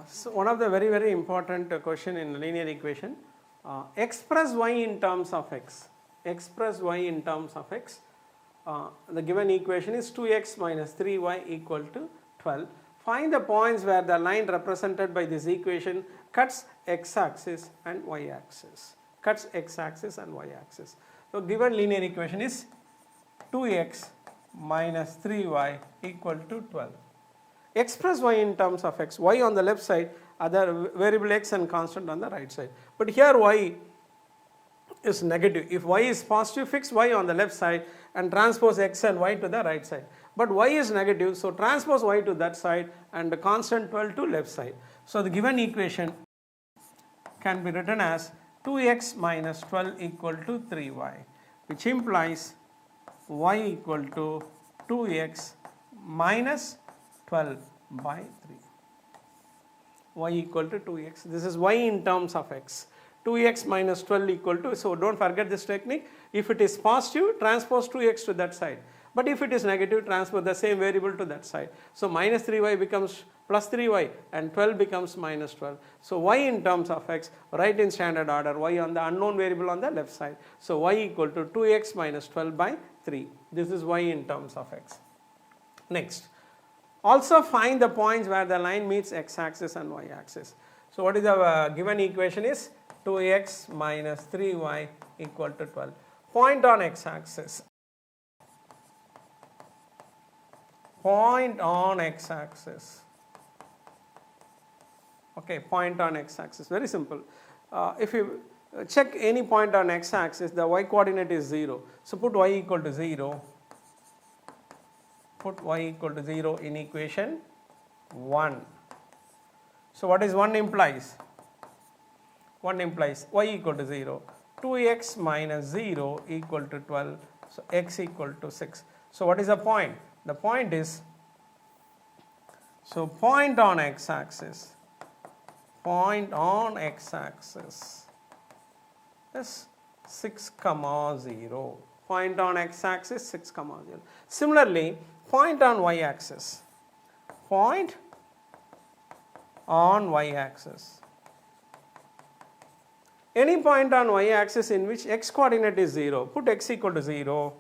So one of the very important question in linear equation, express y in terms of x. Express y in terms of x. The given equation is 2x minus 3y equal to 12. Find the points where the line represented by this equation cuts x-axis and y-axis. Cuts x-axis and y-axis. So given linear equation is 2x minus 3y equal to 12. Express y in terms of x, y on the left side, other variable x and constant on the right side. But here y is negative. If y is positive, fix y on the left side and transpose x and y to the right side. But y is negative, so transpose y to that side and the constant 12 to left side. So the given equation can be written as 2x minus 12 equal to 3y, which implies y equal to 2x minus 12 by 3. Y equal to 2x. This is y in terms of x. 2x minus 12 equal to, so don't forget this technique. If it is positive, transpose 2x to that side. But if it is negative, transpose the same variable to that side. So minus 3y becomes plus 3y and 12 becomes minus 12. So y in terms of x, write in standard order, y on the unknown variable on the left side. So y equal to 2x minus 12 by 3. This is y in terms of x. Next, also find the points where the line meets x-axis and y-axis. So what is the given equation is 2x minus 3y equal to 12. Point on x-axis. Point on x-axis. Okay, point on x-axis, very simple. If you check any point on x-axis, the y coordinate is 0. So put y equal to 0. Put y equal to 0 in equation 1. So what is 1 implies? 1 implies y equal to 0. 2x minus 0 equal to 12. So x equal to 6. So what is the point? The point is, so point on x-axis. Point on x-axis is 6 comma 0. Point on x-axis 6 comma 0. Similarly, point on y-axis. Point on y-axis. Any point on y-axis in which x coordinate is 0. Put x equal to 0.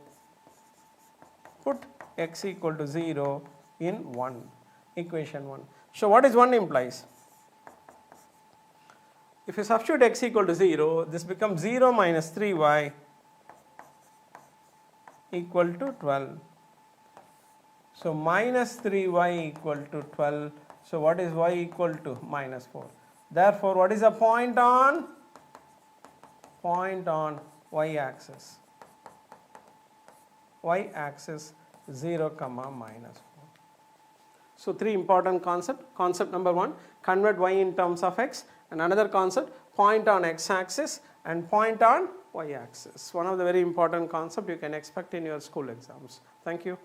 Put x equal to 0 in 1. Equation 1. So what is 1 implies? If you substitute x equal to 0, this becomes 0 minus 3y equal to 12. So minus 3y equal to 12. So what is y equal to? Minus 4. Therefore, what is the point on? Point on y-axis. Y-axis 0 comma minus 4. So three important concepts. Concept number 1, convert y in terms of x, and another concept, point on x-axis and point on y-axis. One of the very important concepts you can expect in your school exams. Thank you.